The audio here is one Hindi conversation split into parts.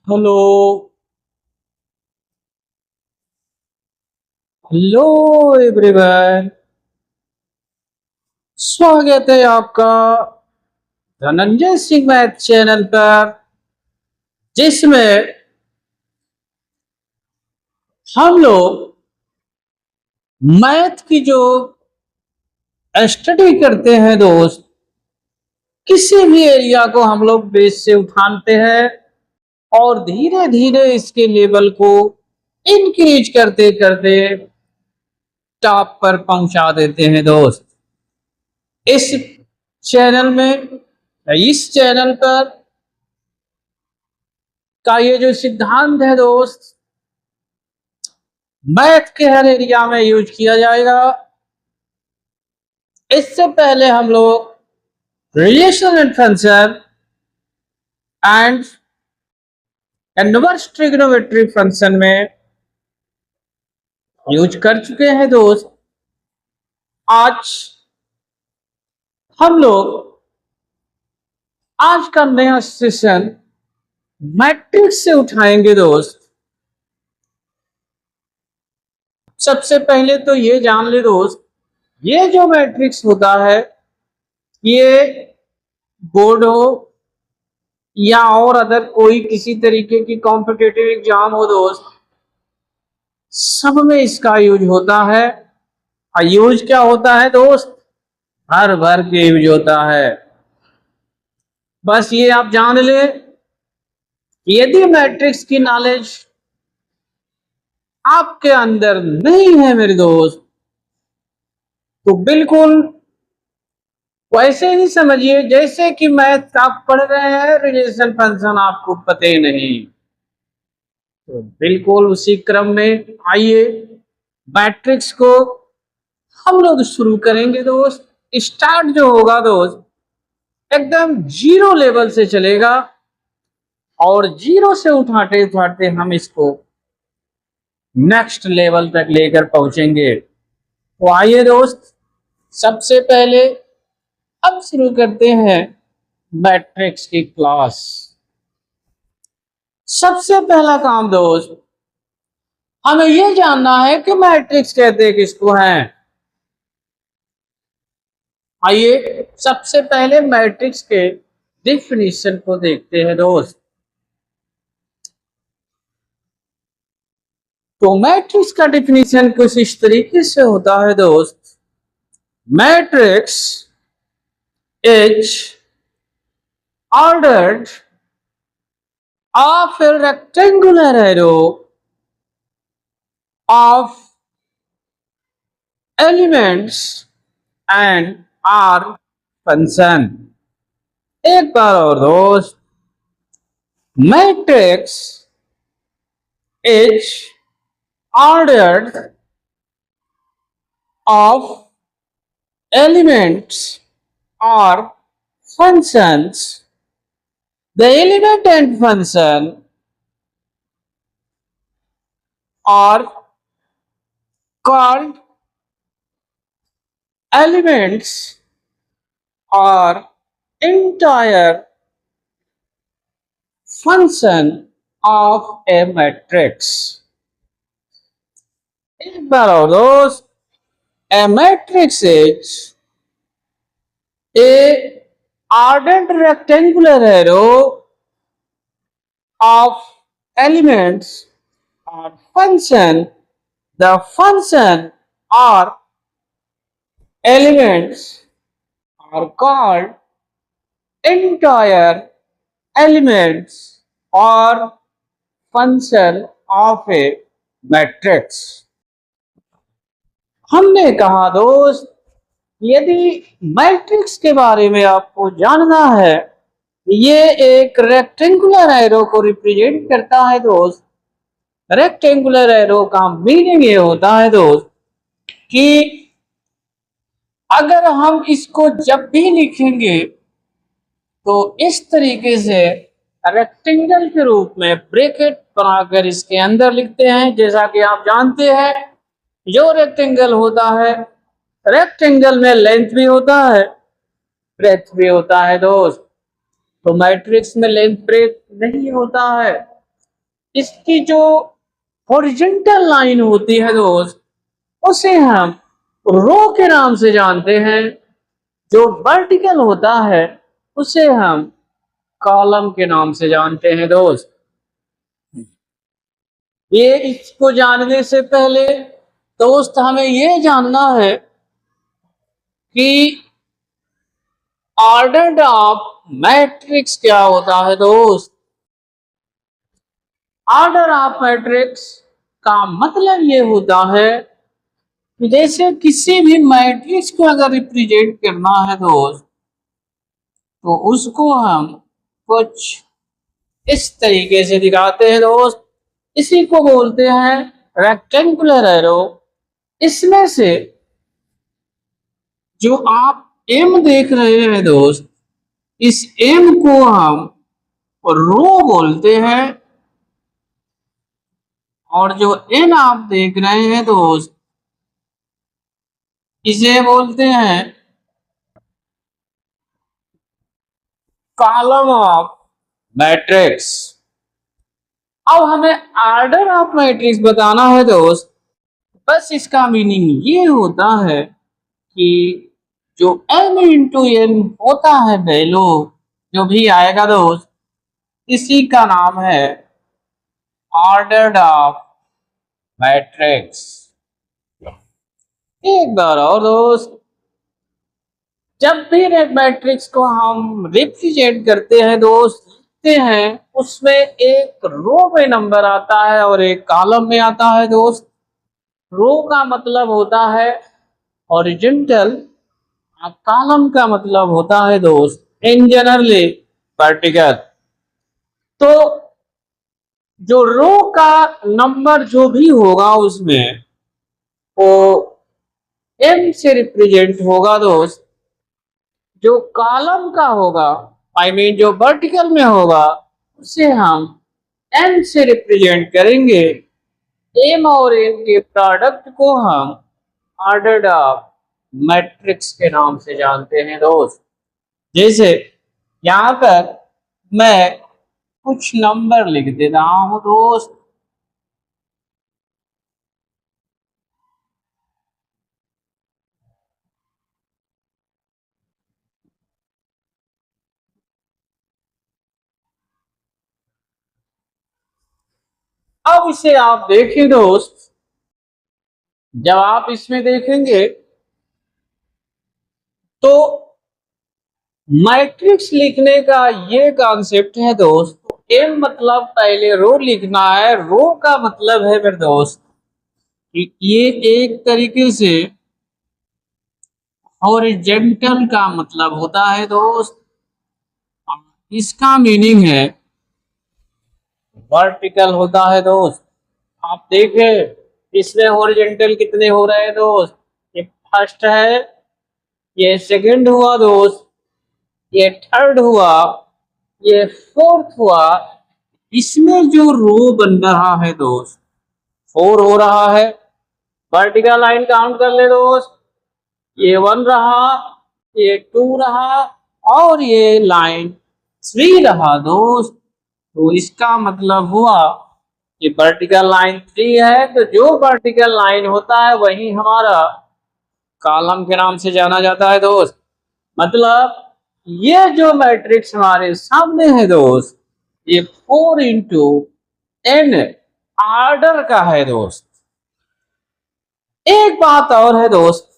हेलो। Hello everyone. स्वागत है आपका धनंजय सिंह मैथ चैनल पर, जिसमें हम लोग मैथ की जो स्टडी करते हैं दोस्त, किसी भी एरिया को हम लोग बेस से उठाते हैं और धीरे धीरे इसके लेवल को इंक्रीज करते करते टॉप पर पहुंचा देते हैं दोस्त। इस चैनल में, इस चैनल पर का ये जो सिद्धांत है दोस्त, मैथ के हर एरिया में यूज किया जाएगा। इससे पहले हम लोग relation and function and inverse trigonometry function में यूज कर चुके हैं दोस्त। आज हम लोग आज का नया सेशन मैट्रिक्स से उठाएंगे दोस्त। सबसे पहले तो ये जान ले दोस्त, ये जो मैट्रिक्स होता है, ये बोर्ड हो या और अदर कोई किसी तरीके की कॉम्पिटिटिव एग्जाम हो दोस्त, सब में इसका यूज होता है। और यूज क्या होता है दोस्त? हर भर के यूज होता है। बस ये आप जान ले, यदि मैट्रिक्स की नॉलेज आपके अंदर नहीं है मेरे दोस्त, तो बिल्कुल वैसे ही समझिए जैसे कि मैथ आप पढ़ रहे हैं, रिलेशन फंक्शन आपको पता ही नहीं। तो बिल्कुल उसी क्रम में आइए मैट्रिक्स को हम लोग शुरू करेंगे दोस्त। स्टार्ट जो होगा दोस्त एकदम जीरो लेवल से चलेगा और जीरो से उठाते उठाते हम इसको नेक्स्ट लेवल तक लेकर पहुंचेंगे। तो आइए दोस्त, सबसे पहले अब शुरू करते हैं मैट्रिक्स की क्लास। सबसे पहला काम दोस्त, हमें यह जानना है कि मैट्रिक्स कहते किसको हैं। आइए सबसे पहले मैट्रिक्स के डेफिनेशन को देखते हैं दोस्त। तो मैट्रिक्स का डेफिनेशन कुछ इस तरीके से होता है दोस्त। Matrix is ordered of a rectangular arrow of elements and are function। एक बार और दोस्त, matrix is ordered of elements or functions। The element and function are called elements or entire function of a matrix। एक बार और दोस्त, a matrix is a ordered rectangular arrow of elements or function। The function or elements are called entire elements or function of a matrix। हमने कहा दोस्त, यदि मैट्रिक्स के बारे में आपको जानना है, ये एक रेक्टेंगुलर एरो को रिप्रेजेंट करता है दोस्त। रेक्टेंगुलर एरो का मीनिंग ये होता है दोस्त कि अगर हम इसको जब भी लिखेंगे तो इस तरीके से रेक्टेंगल के रूप में ब्रैकेट बनाकर इसके अंदर लिखते हैं। जैसा कि आप जानते हैं, जो रेक्टेंगल होता है, रेक्टेंगल में लेंथ भी होता है, ब्रेथ भी होता है दोस्त। तो मैट्रिक्स में लेंथ ब्रेथ नहीं होता है, इसकी जो हॉरिजॉन्टल लाइन होती है दोस्त, उसे हम रो के नाम से जानते हैं। जो वर्टिकल होता है उसे हम कॉलम के नाम से जानते हैं दोस्त। ये इसको जानने से पहले दोस्त हमें ये जानना है कि ऑर्डर्ड ऑफ मैट्रिक्स क्या होता है दोस्त। ऑर्डर ऑफ मैट्रिक्स का मतलब ये होता है कि जैसे किसी भी मैट्रिक्स को अगर रिप्रेजेंट करना है दोस्त, तो उसको हम कुछ इस तरीके से दिखाते हैं दोस्त। इसी को बोलते हैं रेक्टेंगुलर एरो। इसमें से जो आप एम देख रहे हैं दोस्त, इस एम को हम रो बोलते हैं, और जो एन आप देख रहे हैं दोस्त, इसे बोलते हैं कॉलम ऑफ मैट्रिक्स। अब हमें ऑर्डर ऑफ मैट्रिक्स बताना है दोस्त। बस इसका मीनिंग ये होता है कि जो m इंटू एन होता है वैल्यू जो भी आएगा दोस्त, इसी का नाम है ऑर्डर ऑफ मैट्रिक्स। एक बार और दोस्त, जब भी एक मैट्रिक्स को हम रिप्रेजेंट करते हैं दोस्त, लिखते हैं, उसमें एक रो में नंबर आता है और एक कॉलम में आता है दोस्त। रो का मतलब होता है हॉरिजॉन्टल, कॉलम का मतलब होता है दोस्त इन जनरली वर्टिकल। तो जो रो का नंबर जो भी होगा उसमें वो m से रिप्रेजेंट होगा दोस्त। जो कॉलम का होगा, जो वर्टिकल में होगा, उसे हम n से रिप्रेजेंट करेंगे। m और n के प्रोडक्ट को हम ऑर्डर ऑफ मैट्रिक्स के नाम से जानते हैं दोस्त। जैसे यहाँ पर मैं कुछ नंबर लिख देता हूं दोस्त। अब इसे आप देखिए दोस्त, जब आप इसमें देखेंगे तो मैट्रिक्स लिखने का ये कॉन्सेप्ट है दोस्त। एम मतलब पहले रो लिखना है। रो का मतलब है मेरे दोस्त कि ये एक तरीके से हॉरिजॉन्टल का मतलब होता है दोस्त। इसका मीनिंग है वर्टिकल होता है दोस्त। आप देखें इसमें हॉरिजॉन्टल कितने हो रहे हैं दोस्त। ये फर्स्ट है, ये सेकंड हुआ दोस्त, ये थर्ड हुआ, ये फोर्थ हुआ। इसमें जो रो बन रहा है दोस्त, 4 हो रहा है। वर्टिकल लाइन काउंट कर ले दोस्त, ये 1 रहा, ये 2 रहा, और ये लाइन 3 रहा दोस्त। तो इसका मतलब हुआ कि वर्टिकल लाइन 3 है, तो जो वर्टिकल लाइन होता है वही हमारा कॉलम के नाम से जाना जाता है दोस्त। मतलब ये जो मैट्रिक्स हमारे सामने है दोस्त, ये 4 इंटू n ऑर्डर का है दोस्त। एक बात और है दोस्त,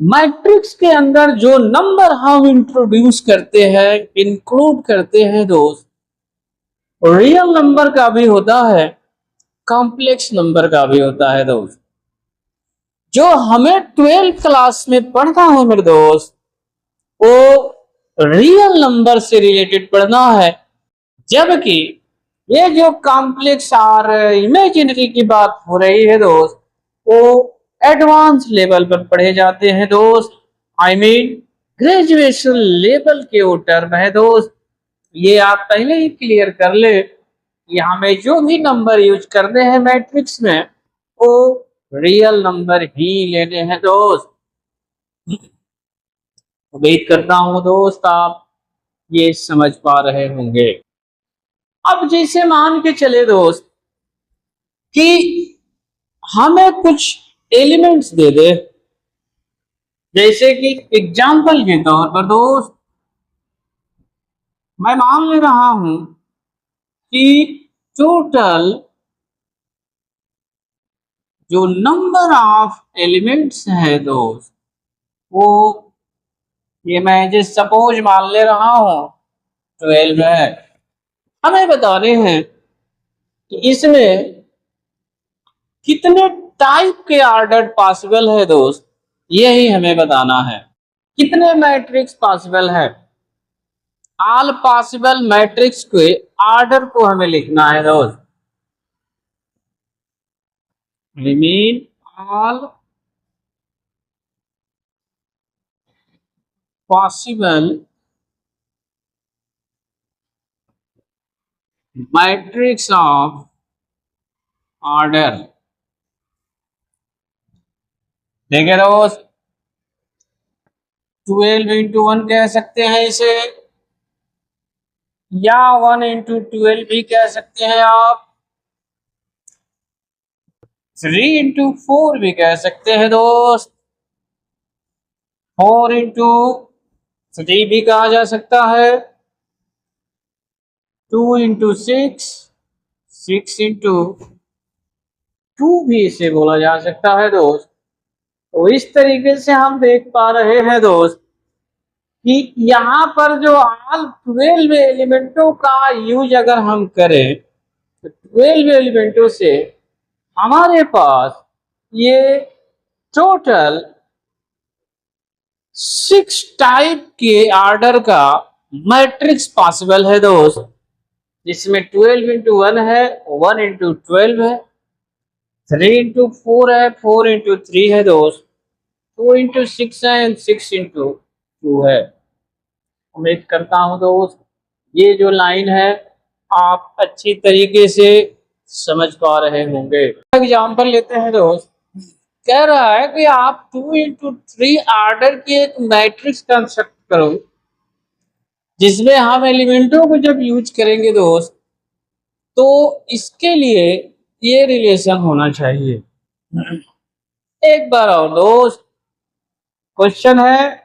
मैट्रिक्स के अंदर जो नंबर हम इंट्रोड्यूस करते हैं, इंक्लूड करते हैं दोस्त, रियल नंबर का भी होता है, कॉम्प्लेक्स नंबर का भी होता है दोस्त। जो हमें 12th क्लास में पढ़ना है मेरे दोस्त, वो रियल नंबर से रिलेटेड पढ़ना है। जबकि ये जो कॉम्प्लेक्स और इमेजिनरी की बात हो रही है दोस्त, वो एडवांस लेवल पर पढ़े जाते हैं दोस्त। ग्रेजुएशन लेवल के वो टर्म है दोस्त। ये आप पहले ही क्लियर कर ले कि हमें जो भी नंबर यूज करने हैं मैट्रिक्स में, वो रियल नंबर ही लेने हैं दोस्त। उम्मीद करता हूं दोस्त आप ये समझ पा रहे होंगे। अब जैसे मान के चले दोस्त कि हमें कुछ एलिमेंट्स दे दे, जैसे कि एग्जाम्पल के तौर पर दोस्त मैं मान ले रहा हूं कि टोटल जो नंबर ऑफ एलिमेंट्स है दोस्त वो, ये मैं जिस सपोज मान ले रहा हूं 12 है। हमें बताने हैं कि इसमें कितने टाइप के ऑर्डर पॉसिबल है दोस्त, यही हमें बताना है। कितने मैट्रिक्स पॉसिबल है, ऑल पॉसिबल मैट्रिक्स के ऑर्डर को हमें लिखना है दोस्त। I mean all possible matrix of order। देखिए दोस्त 12 इंटू 1 कह सकते हैं इसे, या 1 इंटू 12 भी कह सकते हैं आप, 3 इंटू 4 भी कह सकते हैं दोस्त, 4 इंटू 3 भी कहा जा सकता है, 2 इंटू 6, 6 इंटू 2 भी इसे बोला जा सकता है दोस्त। तो इस तरीके से हम देख पा रहे हैं दोस्त कि यहाँ पर जो ऑल 12 एलिमेंटों का यूज अगर हम करें तो 12 एलिमेंटों से हमारे पास ये टोटल 6 टाइप के ऑर्डर का मैट्रिक्स पॉसिबल है दोस्त, जिसमें 12 इंटू 1 है, 1 इंटू 12 है, 3 इंटू 4 है, 4 इंटू 3 है दोस्त, 2 इंटू 6 है एंड 6 इंटू 2 है। उम्मीद करता हूं दोस्त ये जो लाइन है आप अच्छी तरीके से समझ पा रहे होंगे। एग्जाम्पल लेते हैं दोस्त, कह रहा है कि आप 2 इंटू 3 ऑर्डर की एक मैट्रिक्स कंस्ट्रक्ट करो, जिसमें हम एलिमेंटों को जब यूज करेंगे दोस्त तो इसके लिए ये रिलेशन होना चाहिए। एक बार और दोस्त क्वेश्चन है,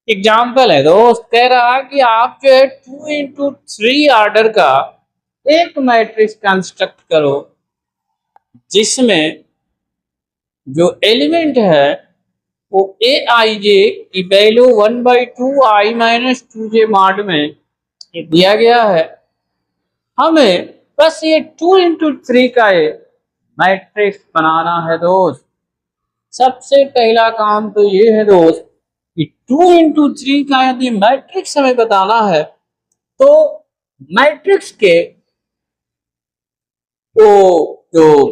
एग्जाम्पल है दोस्त, कह रहा है कि आप जो है 2 इंटू 3 ऑर्डर का एक मैट्रिक्स कंस्ट्रक्ट करो, जिसमें जो एलिमेंट है वो ए आई जे की वैल्यू 1/2 आई माइनस 2 जे मॉड में दिया गया है। हमें बस ये 2 इंटू 3 का ये मैट्रिक्स बनाना है दोस्त। सबसे पहला काम तो ये है दोस्त कि 2 इंटू 3 का यदि मैट्रिक्स हमें बताना है तो मैट्रिक्स के वो जो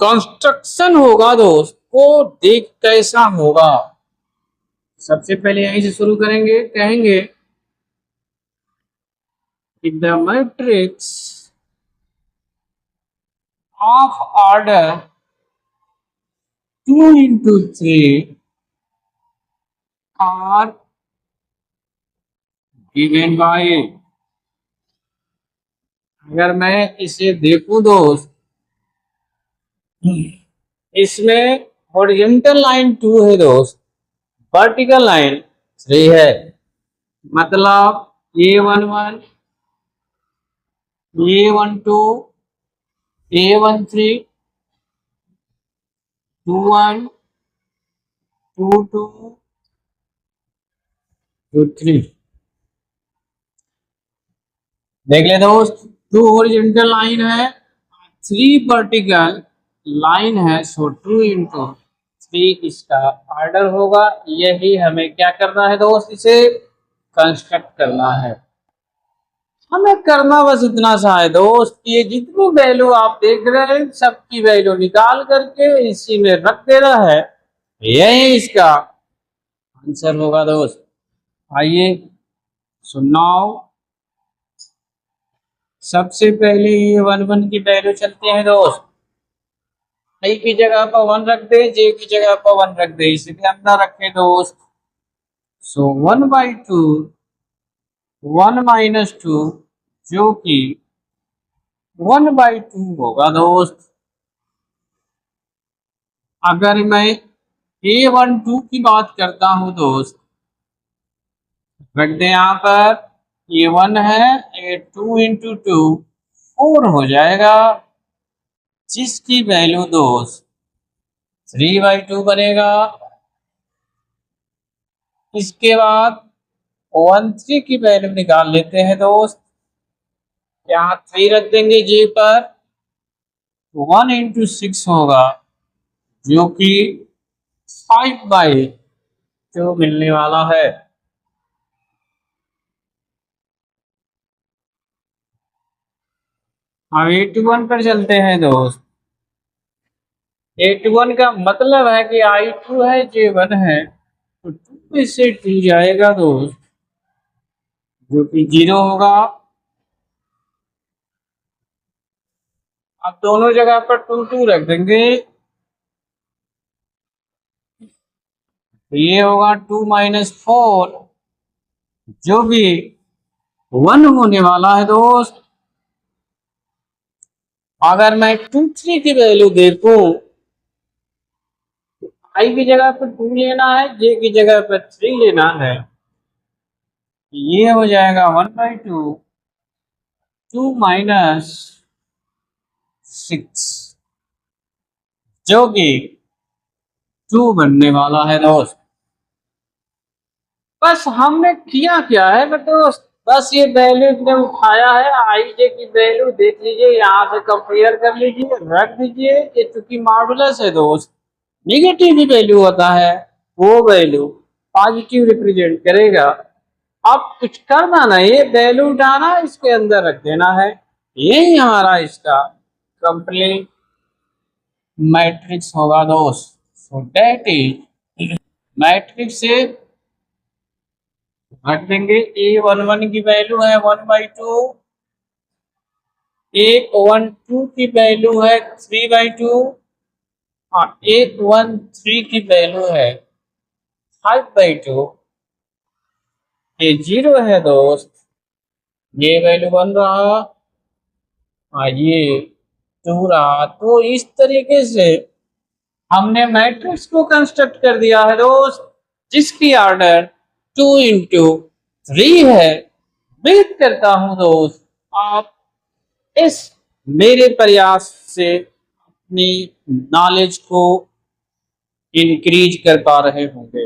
कंस्ट्रक्शन होगा दोस्त वो देख कैसा होगा। सबसे पहले यहीं से शुरू करेंगे, कहेंगे कि the matrix of order 2 into 3 are given by, अगर मैं इसे देखूं दोस्त इसमें हॉरिजॉन्टल लाइन 2 है दोस्त, वर्टिकल लाइन 3 है, मतलब A11, A12, A13, 21, 22, 23। देख ले दोस्त 2 हॉरिजॉन्टल लाइन है, 3 वर्टिकल लाइन है, सो 2 इंटू 3 इसका ऑर्डर होगा। यही हमें क्या करना है दोस्त, इसे कंस्ट्रक्ट करना है। हमें करना बस इतना सा है दोस्त, ये जितनी वैल्यू आप देख रहे हैं सबकी वैल्यू निकाल करके इसी में रख देना है, यही इसका आंसर होगा दोस्त। आइए सुनाओ, सबसे पहले ये 1 की वैल्यू चलते हैं दोस्त, आई की जगह पर 1 रख दे, जे की जगह पर 1 रख दे, इसके अंदर रखे दोस्त। सो 1/2, 1 - 2, जो कि 1/2 होगा दोस्त। अगर मैं A12 की बात करता हूं दोस्त, रख दे यहाँ पर, A1 है, A2 इंटू 2 4 हो जाएगा, जिसकी वैल्यू दोस्त 3/2 बनेगा। इसके बाद 13 की वैल्यू निकाल लेते हैं दोस्त। यहाँ 3 रख देंगे जे पर, 1 इंटू 6 होगा, जो कि 5/2 मिलने वाला है। अब 81 पर चलते हैं दोस्त। 81 का मतलब है कि I2 है, J1 है, तो 2 में से 2 जाएगा दोस्त, जो कि 0 होगा। अब दोनों जगह पर 2 2 रख देंगे, तो ये होगा 2 - 4, जो भी 1 होने वाला है दोस्त। अगर मैं 2 3 की वैल्यू देखूं, आई की जगह पर 2 लेना है, जे की जगह पर 3 लेना है, ये हो जाएगा 1/2, 2 - 6, जो कि 2 बनने वाला है दोस्त। बस हमने किया क्या है दोस्त, बस ये वैल्यू ने उठाया है, आई जे की वैल्यू देख लीजिए, यहाँ से कंपेयर कर लीजिए, रख दीजिए। ये चूंकि मॉडुलस है दोस्त, निगेटिव भी वैल्यू होता है, वो वैल्यू पॉजिटिव रिप्रेजेंट करेगा। अब कुछ करना नहीं, ये वैल्यू उठाना, इसके अंदर रख देना है, यही हमारा इसका कंप्लीट मैट्रिक्स होगा दोस्त। सो दैट इज मैट्रिक्स से रख देंगे। A11 की वैल्यू है 1/2, A12 की वैल्यू है 3/2 और A13 की वैल्यू है 5/2। ये 0 है दोस्त, ये वैल्यू बन रहा और ये 2 रहा। तो इस तरीके से हमने मैट्रिक्स को कंस्ट्रक्ट कर दिया है दोस्त, जिसकी ऑर्डर 2 इंटू 3 है। उम्मीद करता हूं दोस्त आप इस मेरे प्रयास से अपनी नॉलेज को इंक्रीज कर पा रहे होंगे।